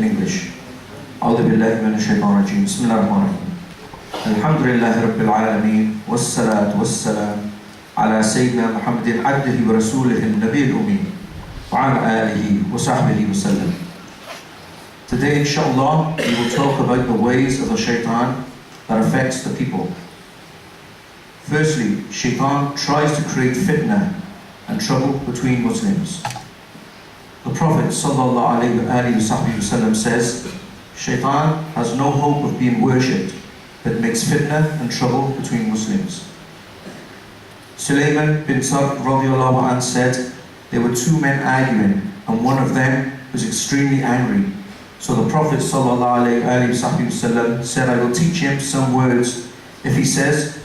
in English. أعوذ بالله من الشيطان الرجيم. بسم الله الرحمن الرحيم. الحمد لله رب العالمين والصلاة والسلام على سيدنا محمد عبده ورسوله النبي الأمي وعلى آله وصحبه وسلم. Today, inshallah, we will talk about the ways of the shaitan that affects the people. Firstly, shaitan tries to create fitna and trouble between Muslims. The Prophet ﷺ says, shaitan has no hope of being worshipped, but makes fitna and trouble between Muslims. Sulaiman bin Sa'd radiallahu anh said, there were two men arguing, and one of them was extremely angry. So the Prophet ﷺ said, I will teach him some words. If he says,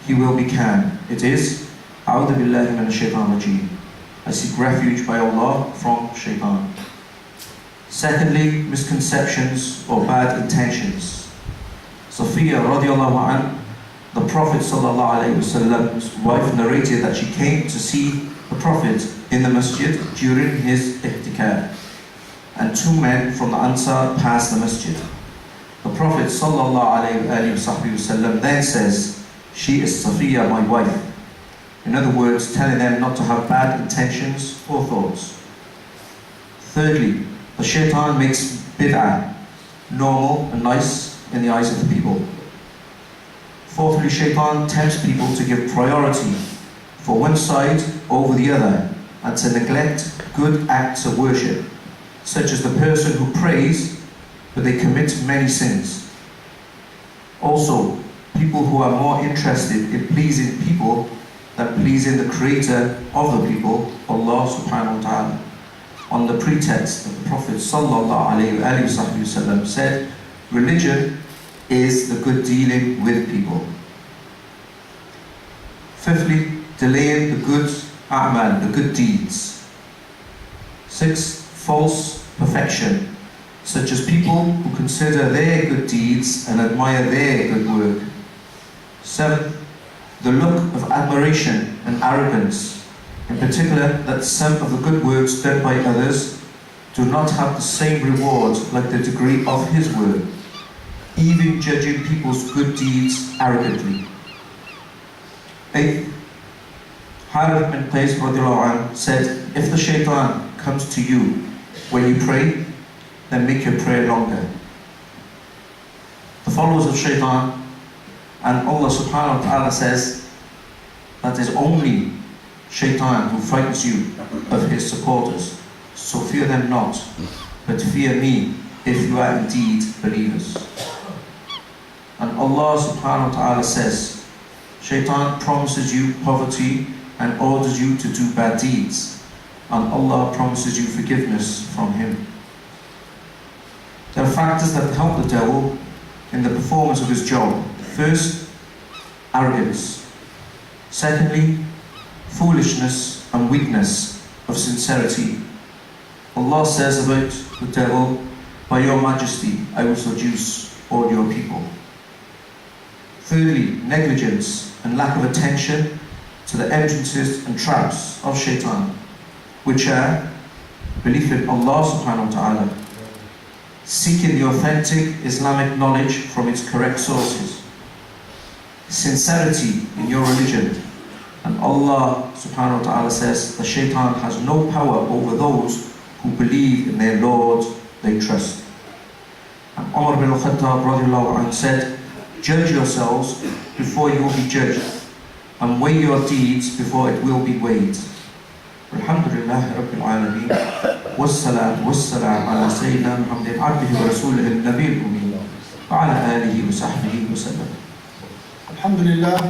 he will be calm. It is, A'udhu billahi minash shaitanir rajeem. I seek refuge by Allah from shaitan. Secondly, misconceptions or bad intentions. Safiya radiallahu anh, the Prophet ﷺ's wife, narrated that she came to see the Prophet in the masjid during his ihtikaf, and two men from the Ansar passed the masjid. The Prophet ﷺ then says, she is Safiya, my wife. In other words, telling them not to have bad intentions or thoughts. Thirdly, the shaitan makes bid'ah normal and nice in the eyes of the people. Fourthly, shaitan tempts people to give priority for one side over the other and to neglect good acts of worship, such as the person who prays but they commit many sins. Also, people who are more interested in pleasing people than pleasing the creator of the people, Allah subhanahu wa ta'ala, on the pretext that the Prophet ﷺ said, religion is the good dealing with people. Fifthly, delaying the good a'mal, the good deeds. Sixth, false perfection, such as people who consider their good deeds and admire their good work. Seventh, the look of admiration and arrogance, in particular that some of the good works done by others do not have the same reward like the degree of his work, even judging people's good deeds arrogantly. Eighth, Harith bin Qais radiallahu anh said, if the shaitan comes to you when you pray, then make your prayer longer. The followers of shaitan, and Allah subhanahu wa ta'ala says that is only shaitan who frightens you of his supporters. So fear them not, but fear me if you are indeed believers. And Allah subhanahu wa ta'ala says, shaitan promises you poverty and orders you to do bad deeds, and Allah promises you forgiveness from him. There are factors that help the devil in the performance of his job. First, arrogance. Secondly, foolishness and weakness of sincerity. Allah says about the devil, by your majesty I will seduce all your people. Thirdly, negligence and lack of attention to the entrances and traps of shaitan, which are belief in Allah subhanahu wa ta'ala, seeking the authentic Islamic knowledge from its correct sources, sincerity in your religion, and Allah subhanahu wa ta'ala says the shaitan has no power over those who believe in their Lord they trust. And Umar bin al-Khattab radiallahu anh said, judge yourselves before you will be judged, and weigh your deeds before it will be weighed. Alhamdulillah Rabbil Alameen. Wassalatu wassalam ala Sayyidina Muhammadin abdihi wa rasulih al-Nabi al-Ummi wa ala alihi wa sahbihi wa sallam. Alhamdulillah.